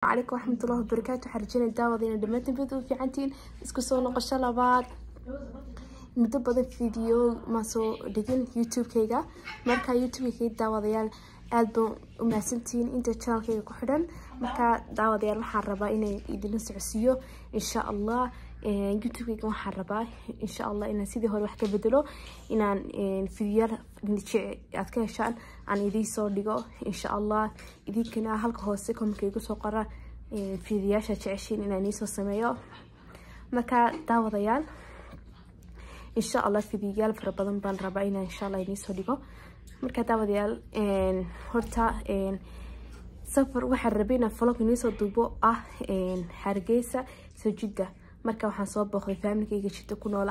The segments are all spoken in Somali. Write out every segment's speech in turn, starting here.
عليكم ورحمة الله وبركاته. حرجين الدعوة دمتنا فيديو في عنتين اسكسونا قشلا بعض مدبض فيديو ما سو دقين يوتيوب كيجا مركا يوتيوب كي الدعوة ديال ألبوم وماسنتين إنت channel كيجا كحدن مركا دعوة ديال محربة إني يدنا سعسيو إن شاء الله يوتيوب كيجا محربة إن شاء الله إن سيدي هو الوحدة بدلو إن فيديو نتشع أتكلم عن يدي صور دقو إن شاء الله يدي كنا هلك هوسكم كيجو سوقرا فيديوهات تعيشين إن نيسو سمايو مركا دعوة ديال إن شاء الله فيديوهات فربضن بان ربعينا إن شاء الله نيسو دقو مركا دعوة ديال هرتا سفر waxaan rabeyna vlog niisoo duubo hargeysa soo jidda marka waxaan soo booqday familkayga jidda ku nool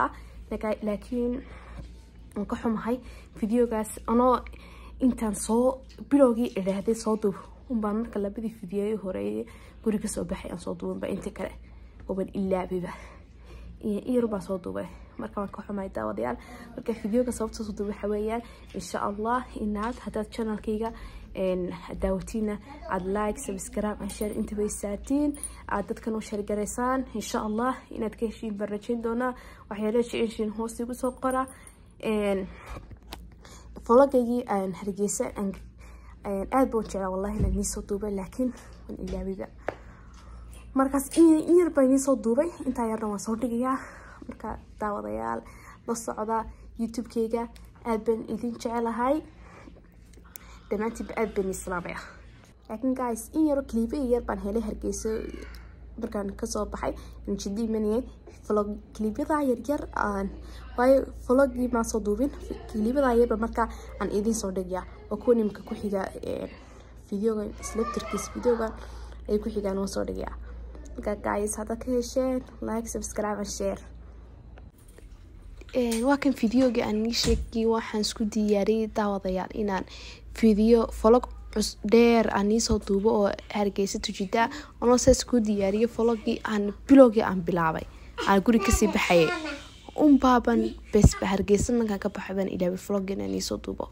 laakiin aan ka xumahay videogaas anoo intaan soo bilowgii ilaahay soo duubo baan marka labadii video horeeyay guriga soo baxay aan soo duuban inta kale oo ban ilaabiba iyo ruba soo duubay marka waan ka xumahay daawadayaal marka videoga sababta soo duubay waxa weeyaan insha Allah inaad hadaad channelkayga دعوتينا عاد لايك سبسكرايب انشار انت بيساتين عاد dadkan u share gareysaan insha Allah inaad ka heshiin barajin doona waxyaalo jeceshiin hoos igu soo qora vlogaygi aan hargeysa aad buu jeclaa wallahi la niisoo duubay laakiin waan ilaabiba markaas in yar baan niisoo duubay inta yarna waan soo dhigayaa marka daawadayaal la socda youtube-kayga aad baan idin jecelahay دمانتي بقاد بني السلامية لكن guys إن يرو كليبي يربان هلي هرقيسو بركان كسو بحي نشدي مني فلوق كليبي ضا يرير واي فلوقي ما صدوبين كليبي ضا يربان مركا عن إيدين صدقيا وكوني مكا كوحيقا فيديو سليب تركيس فيديو أي كوحيقا نو صدقيا guys هذا كهشين لايك سبسكرايب وشير واكن فيديوغي aan nii sheegay waxaan isku diyaariyay daawadayaal inaan video vlog dheer aan soo duubo oo hargeysa tujida oo isku diyaariyay vlogii aan bilowgii aan bilaabay aan guri ka sii baxay baaban bes hargeysa marka ka baxay ilaa vlogii aan soo duubo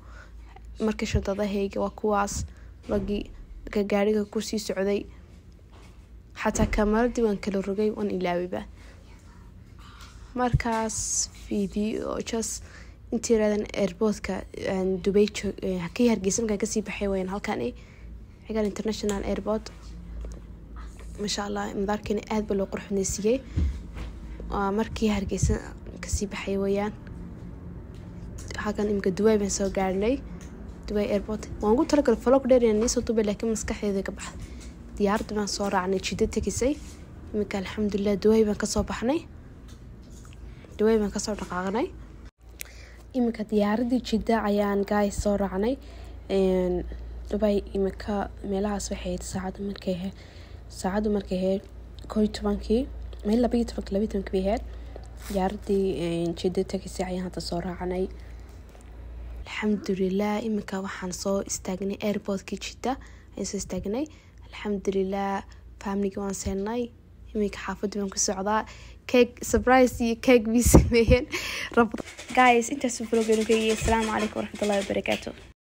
marka shadadahayga waa kuwaas vlogii ka gaariga ku sii socday xataa kamaradii waan kala rogay waan ilaawiba markaas video just intiiradan airportka Dubai ka hargeysa marka ka sii baxay weyn halkan xiga international airport ma sha Allah madaarkani aad baa loo qurxinaysiiyay markii hargeysa ka sii baxay weeyaan halkan imka Dubai baan soo gaarnay Dubai airport waan ugu talagalay vlog dheer inaan soo duubay laakiin maskaxdayda ka baxday diyaarad baan soo raacnay jidda tagisay imka alxamdulillah Dubai baan ka soo baxnay Dubai baan ka soo dhaqaaqnay imika diyaaradii jidda ayaan guys soo raacnay Dubai imika meelahaas waxay saacadu markay 12 meel 12 biheed diyaaradii jidda tagisay ayaan hadda soo raacnay alxamdulillah imika waxaan soo istaagnay airportkii jidda ayaan soo istaagnay alxamdulillah family waan seenay imika xaafadii baan ku socdaa cake surprise cake بيسمين ربط guys انت سوبر السلام عليكم ورحمة الله وبركاته.